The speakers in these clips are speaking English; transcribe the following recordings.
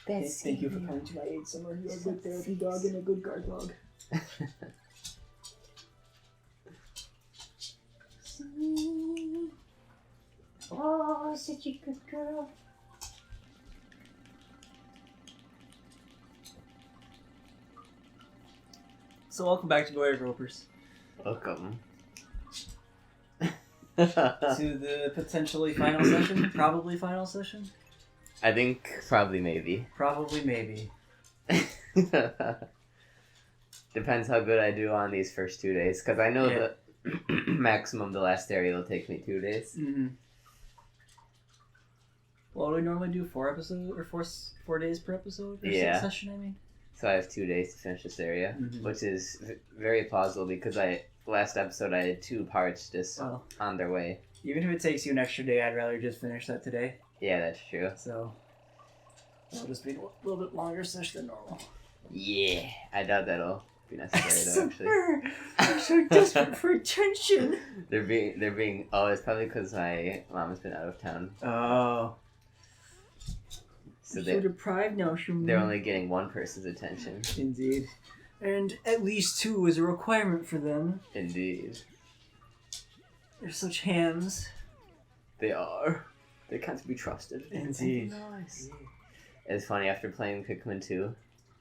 Thank you for coming to my aid, Summer. You're a good therapy dog and a good guard dog. Oh, such a good girl. So welcome back to Boy Ropers. Welcome. To the potentially final session? Probably final session? I think probably maybe. Probably maybe. Depends how good I do on these first 2 days, because I know Yeah. the maximum the last area will take me 2 days. Mm-hmm. Well, we normally do 4 episodes or 4 days per episode. Or Yeah. Session, I mean. So I have 2 days to finish this area, Mhm. which is very plausible because last episode I had 2 parts just Well, on their way. even if it takes you an extra day, I'd rather just finish that today. Yeah, that's true. So it'll just be a little bit longer session than normal. Yeah, I doubt that'll be necessary though. Actually, I'm so desperate for attention. they're being. Oh, it's probably because my mom has been out of town, Oh. so So deprived now, Shuman. they're only getting one person's attention. Indeed. And at least 2 is a requirement for them. Indeed, They're such hams. they are. They can't be trusted. Indeed. Nice. It's funny, after playing Pikmin 2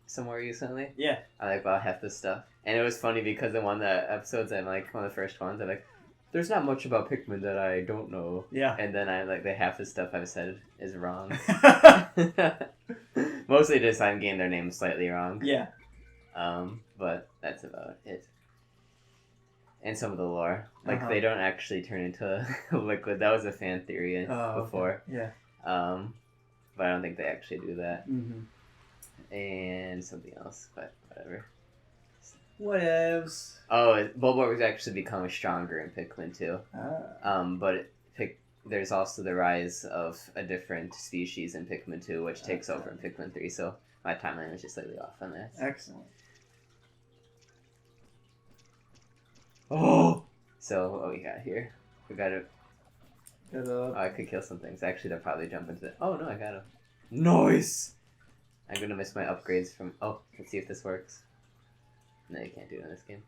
somewhere recently, Yeah. I like about half this stuff. And it was funny because in one of the episodes, one of the first ones, I'm like, there's not much about Pikmin that I don't know. Yeah. And then the half the stuff I've said is wrong. Mostly just I'm getting their names slightly wrong. Yeah. But that's about it. And some of the lore. Uh-huh. They don't actually turn into liquid. That was a fan theory before. Okay. Yeah. But I don't think they actually do that. Mm-hmm. And something else, but whatever. Whatevs. Oh, Bulborg was actually becoming stronger in Pikmin 2. Ah. But there's also the rise of a different species in Pikmin 2, which takes over in Pikmin 3, so my timeline was just slightly off on that. Excellent. Oh! So, what we got here? We got a... Good, Oh, I could kill some things. Actually, they'll probably jump into it. Oh, no, I got him. Nice! I'm gonna miss my upgrades from... Oh, let's see if this works. No, you can't do it in this game.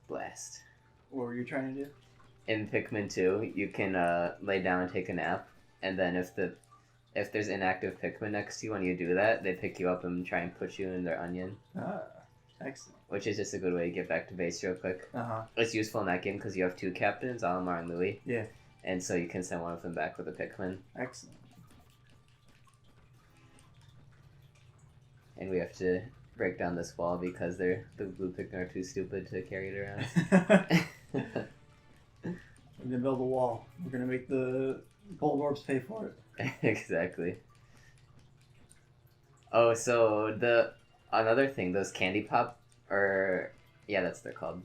Blast. What were you trying to do? In Pikmin 2, you can lay down and take a nap, and then if there's inactive Pikmin next to you when you do that, they pick you up and try and put you in their onion, Ah. Excellent. which is just a good way to get back to base real quick. Uh-huh. It's useful in that game because you have 2 captains, Olimar and Louis. Yeah. And so you can send one of them back with a Pikmin. Excellent. And we have to break down this wall because the blue Pikmin are too stupid to carry it around. We're gonna build a wall. We're gonna make the Bulborbs pay for it. Exactly. Oh, so another thing, those candy pop, that's they're called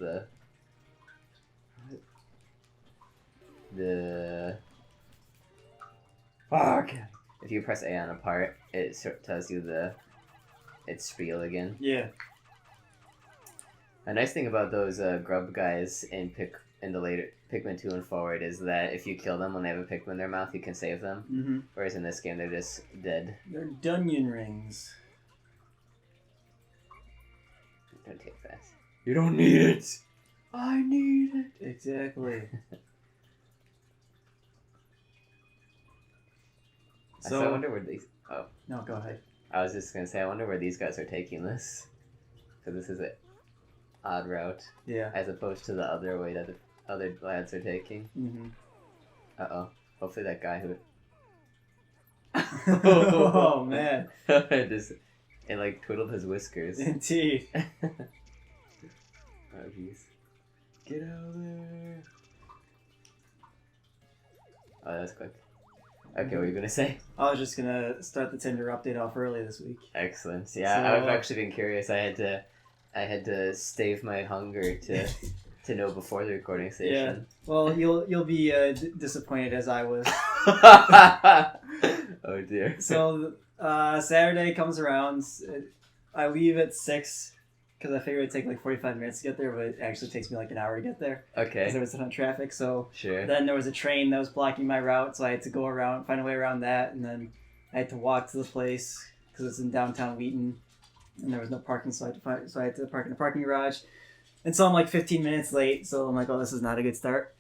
fuck. If you press A on a part, it tells you its spiel again. Yeah. A nice thing about those grub guys in the later Pikmin 2 and forward is that if you kill them when they have a Pikmin in their mouth, you can save them. Mm-hmm. Whereas in this game, they're just dead. They're Dunyan rings. Don't take fast. You don't need it! I need it. Exactly. So I wonder where these... Oh. No, go ahead. I was just going to say, I wonder where these guys are taking this. Because this is an odd route. Yeah. As opposed to the other way that the other lads are taking. Mm-hmm. Uh-oh. Hopefully that guy who... Oh, man. It twiddled his whiskers. Indeed. Oh, jeez. Get out of there. Oh, that was quick. Okay, what were you going to say? I was just gonna start the Tinder update off early this week. Excellent. Yeah, So, I've actually been curious. I had to stave my hunger to know before the recording Yeah. station. Well, you'll be disappointed as I was. Oh dear. So Saturday comes around. I leave at 6 because I figured it'd take like 45 minutes to get there, but it actually takes me like an hour to get there because Okay. there was a ton of traffic. So Sure. then there was a train that was blocking my route, so I had to go around, find a way around that, and then I had to walk to the place because it's in downtown Wheaton, and there was no parking, so I had to park in a parking garage, and so I'm like 15 minutes late. So I'm like, oh, this is not a good start.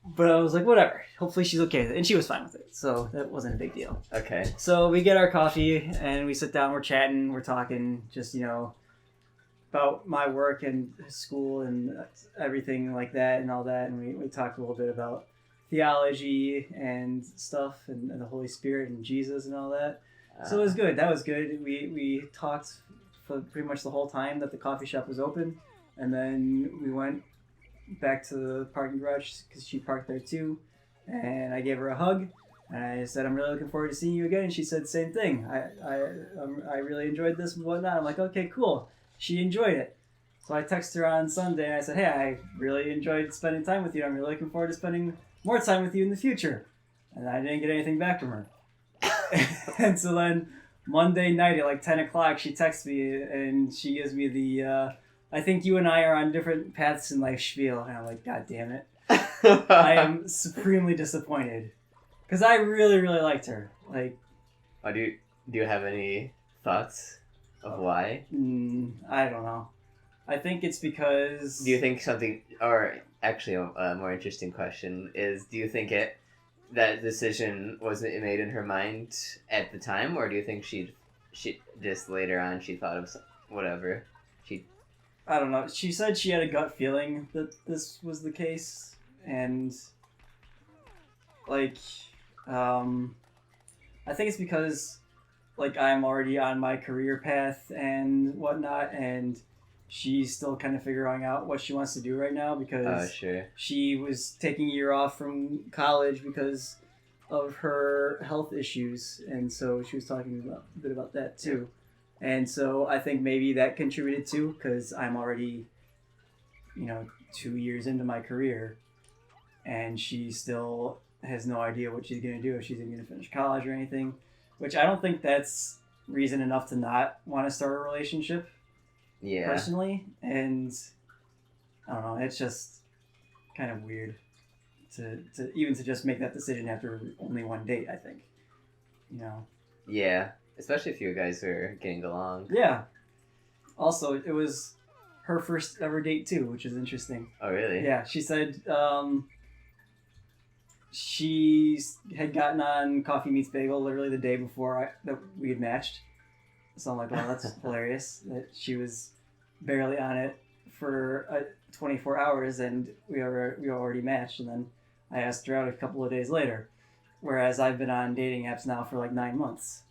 But I was like, whatever. Hopefully she's okay with it, and she was fine with it, so that wasn't a big deal. Okay. So we get our coffee and we sit down, we're chatting, we're talking, just, about my work and school and everything like that and all that. And we talked a little bit about theology and stuff and the Holy Spirit and Jesus and all that. So it was good. That was good. We talked for pretty much the whole time that the coffee shop was open. And then we went back to the parking garage because she parked there too. And I gave her a hug. And I said, I'm really looking forward to seeing you again. And she said the same thing. I really enjoyed this and whatnot. I'm like, okay, cool. She enjoyed it. So I texted her on Sunday and I said, hey, I really enjoyed spending time with you. I'm really looking forward to spending more time with you in the future. And I didn't get anything back from her. And so then Monday night at like 10 o'clock, she texts me and she gives me the, I think you and I are on different paths in life spiel. And I'm like, God damn it. I am supremely disappointed. Because I really, really liked her. Like, do you have any thoughts of why? I don't know. I think it's because... Do you think something... Or actually, a more interesting question is, do you think that decision wasn't made in her mind at the time? Or do you think she just later on she thought of whatever? I don't know. She said she had a gut feeling that this was the case. And... like... I think it's because, like, I'm already on my career path and whatnot, and she's still kind of figuring out what she wants to do right now because sure. she was taking a year off from college because of her health issues, and so she was talking a bit about that too. And so I think maybe that contributed too, because I'm already, 2 years into my career, and she still has no idea what she's going to do, if she's even going to finish college or anything, which I don't think that's reason enough to not want to start a relationship. Yeah. Personally. And I don't know, it's just kind of weird to just make that decision after only one date, I think. Yeah, especially if you guys are getting along. Yeah. Also, it was her first ever date too, which is interesting. Oh, really? Yeah, she said she had gotten on Coffee Meets Bagel literally the day before that we had matched. So I'm like, well, that's hilarious that she was barely on it for 24 hours and we already matched. And then I asked her out a couple of days later, whereas I've been on dating apps now for like 9 months.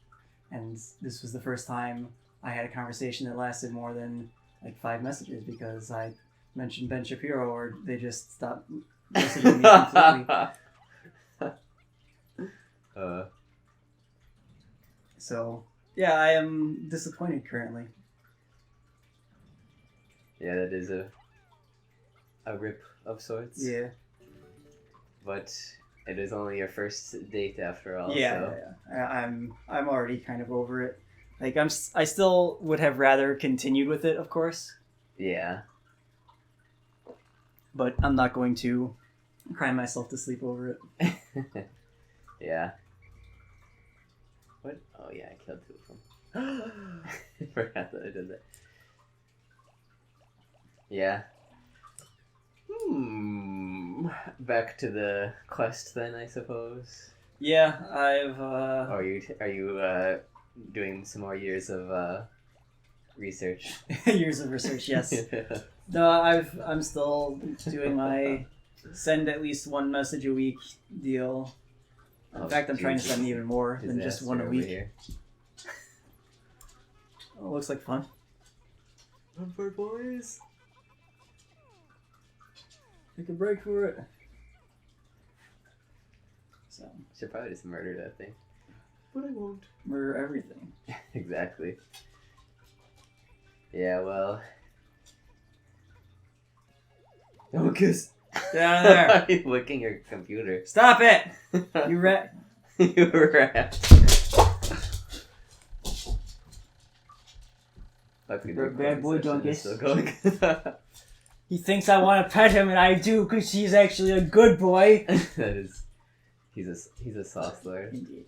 And this was the first time I had a conversation that lasted more than like 5 messages because I mentioned Ben Shapiro or they just stopped messaging me completely. So, yeah, I am disappointed currently. Yeah, that is a rip of sorts. Yeah. But it is only your first date after all. Yeah, I'm already kind of over it. Like I still would have rather continued with it, of course. Yeah. But I'm not going to cry myself to sleep over it. Yeah. What? Oh yeah, I killed 2 of them. I forgot that I did that. Yeah. Back to the quest then, I suppose. Yeah, I've. Are you doing some more years of research? Years of research, yes. No, I'm still doing my send at least 1 message a week deal. In fact, I'm trying to send even more than just 1 a week. Oh, looks like fun. Fun for boys. Take a break for it. So should probably just murder that thing. But I won't. Murder everything. Exactly. Yeah, well. Don't kiss. Get out of there. You're licking your computer. Stop it! You rat. You rat. Luckily, Bad boy session is Dunkus. still going. He thinks I want to pet him, and I do, because he's actually a good boy. That is, he's a sauce lord Indeed.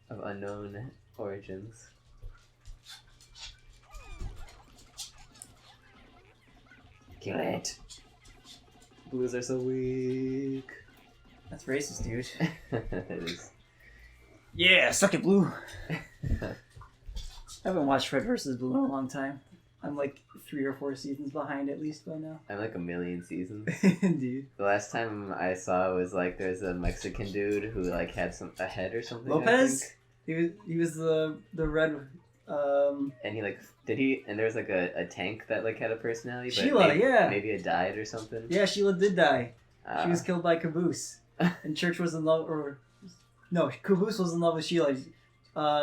of unknown origins. Kill it. Blues are so weak. That's racist, dude. That is. Yeah, suck it, Blue. I haven't watched Red vs. Blue in a long time. I'm like 3 or 4 seasons behind at least by now. I'm like a million seasons. Indeed. The last time I saw was like there's a Mexican dude who like had a head or something. Lopez? He was the red And he like and there was like a tank that like had a personality, but Sheila, maybe it died or something. Yeah, Sheila did die. Uh, She was killed by Caboose. And Church was in love no, Caboose was in love with Sheila.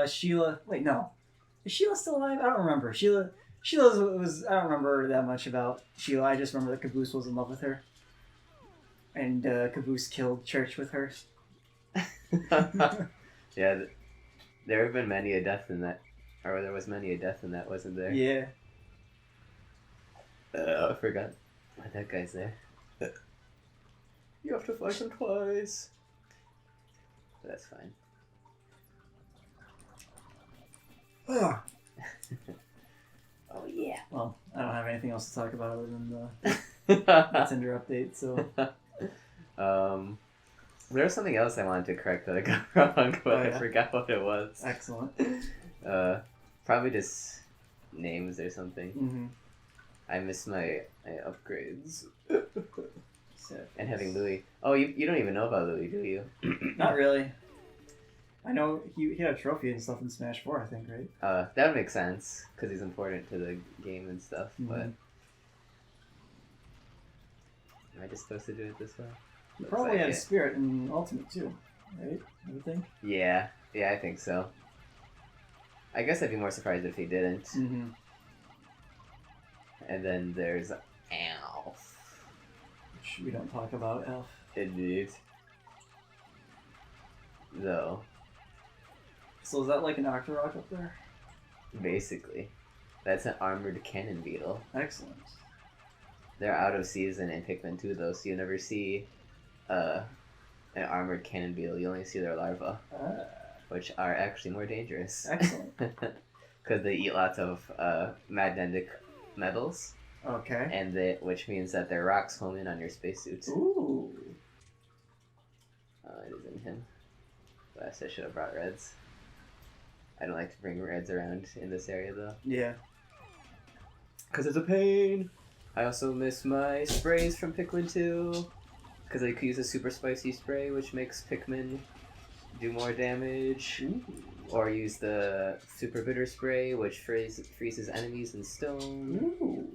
Sheila wait, no. Is Sheila still alive? I don't remember. Sheila was I don't remember that much about Sheila. I just remember that Caboose was in love with her. And Caboose killed Church with her. Yeah, there have been many a death in that, or there was many a death in that, wasn't there? Yeah. I forgot. Why that guy's there. You have to fight him twice. But that's fine. Oh yeah. Well, I don't have anything else to talk about other than the Tinder update, so There was something else I wanted to correct that I got wrong, but I forgot what it was. excellent. Probably just names or something. Mm-hmm. I miss my upgrades. Sick. And having Louis. Oh, you don't even know about Louis, do you? Not really. I know he had a trophy and stuff in Smash 4, I think, right? That would make sense, because he's important to the game and stuff, but... Am I just supposed to do it this way? He Looks probably like had it. a spirit in Ultimate too, right? I would think. Yeah, I think so. I guess I'd be more surprised if he didn't. Mm-hmm. And then there's Alf. Which we don't talk about, Elf. Indeed. Though, So is that like an Octorok up there? basically, that's an armored cannon beetle. Excellent. They're out of season in Pikmin 2 though, so you never see an armored cannon beetle. You only see their larvae, which are actually more dangerous. Excellent. Because they eat lots of magnetic metals, Okay. and which means that their rocks home in on your spacesuit. Ooh. It isn't him. Last I should have brought reds. I don't like to bring reds around in this area though. Yeah. Because it's a pain. I also miss my sprays from Pikmin 2. Because I could use a super spicy spray, which makes Pikmin do more damage. Ooh. Or use the super bitter spray, which freezes enemies in stone. Ooh.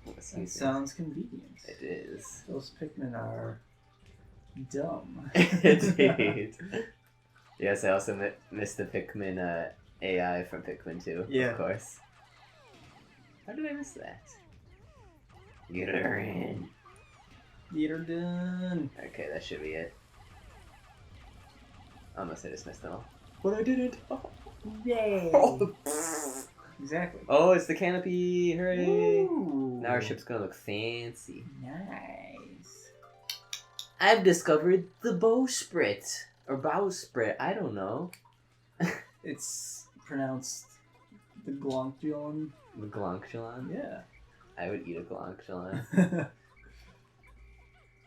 That sounds convenient. It is. Those Pikmin are dumb. Indeed. Yes, I also missed the Pikmin AI from Pikmin 2, Yeah. of course. How did I miss that? Get her in. Get her done. Okay, that should be it. Almost I just missed them all. But I didn't. Yay. Exactly. Oh, it's the canopy! Hooray! Ooh. Now our ship's gonna look fancy. Nice. I've discovered the bowsprit. Or bowsprit, I don't know. It's pronounced the Glonkulon. The Glonkulon? Yeah. I would eat a Glonkulon.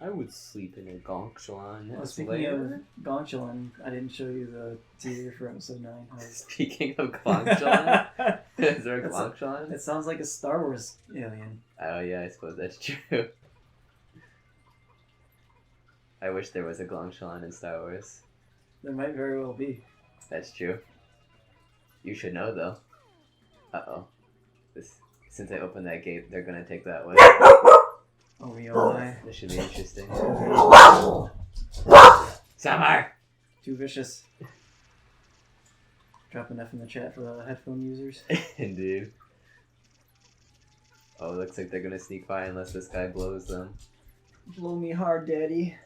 I would sleep in a Glonkulon. Well, speaking of Gonchulon, I didn't show you the teaser for episode 9. Speaking of Glonkulon, is there a Glonkulon? It sounds like a Star Wars alien. Oh yeah, I suppose that's true. I wish there was a Glonkulon in Star Wars. There might very well be. That's true. You should know though. Uh-oh. Since I opened that gate, they're gonna take that way. Oh, my. This should be interesting. Summer! Too vicious. Drop an F in the chat for the headphone users. Indeed. Oh, it looks like they're gonna sneak by unless this guy blows them. Blow me hard, daddy.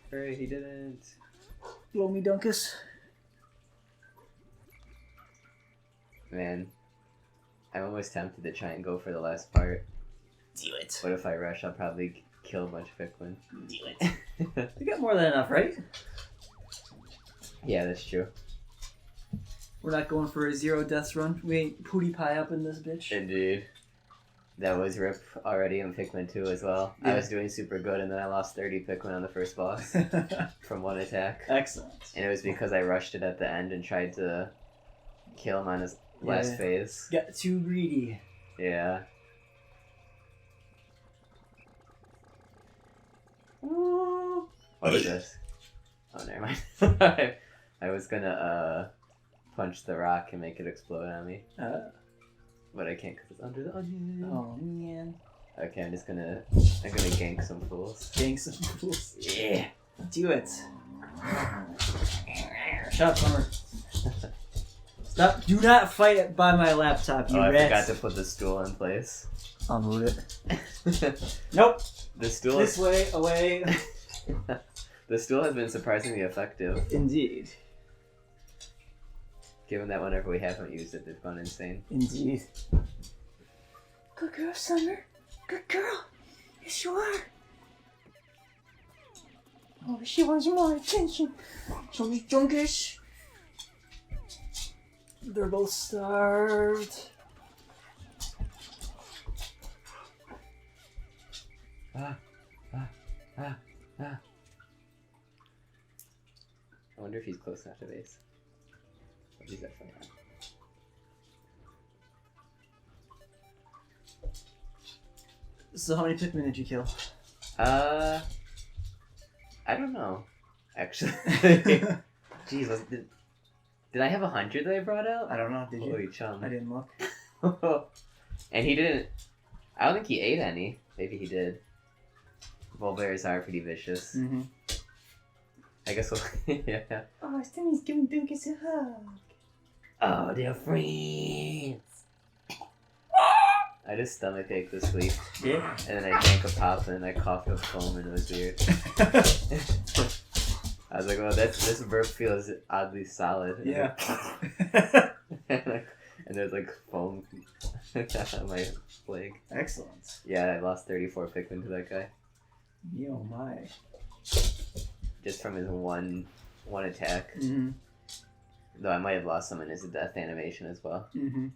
Hooray, he didn't. Blow me, Dunkus. Man, I'm almost tempted to try and go for the last part. Do it. But if I rush, I'll probably kill a bunch of Pikmin. Do it. You got more than enough, right? Yeah, that's true. We're not going for a 0 deaths run. We ain't pootie pie up in this bitch. Indeed. That was Rip already in Pikmin 2 as well. Yeah. I was doing super good and then I lost 30 Pikmin on the first boss from one attack. Excellent. And it was because I rushed it at the end and tried to kill him on his last phase. Got too greedy. Yeah. What is this? Oh, never mind. I was gonna punch the rock and make it explode on me. But I can't because it's under the onion. Oh man. Okay, I'm gonna gank some fools. Gank some fools. Yeah. Do it. Shut up, Summer. Stop. Do not fight it by my laptop, you I rats. forgot to put the stool in place. I'll move it. Nope. The stool This way, away. The stool has been surprisingly effective, Indeed. given that whenever we haven't used it, they've gone insane. Indeed. Good girl, Summer. Good girl. Yes, you are. Oh, she wants more attention. Chunky junkish. They're both starved. I wonder if he's close enough to base. What is that from? So how many Pikmin did you kill? I don't know. Actually, jeez, did I have 100 that I brought out? I don't know. Did you? Holy chum! I didn't look. And he didn't. I don't think he ate any. Maybe he did. Bullbears are pretty vicious. Mm-hmm. I guess we'll. Yeah. Oh, Stimmy's giving Dunkus a hug. Oh, they're friends. I just stomachache this week, Yeah. and then I drank a pop, and then I coughed up foam, and it was weird. I was like, "Well, this burp feels oddly solid." Yeah. and there's like foam on my leg. Excellent. Yeah, I lost 34 Pikmin to that guy Yo, my. just from his one attack. Mm-hmm. Though I might have lost some in his death animation as well. Mm-hmm.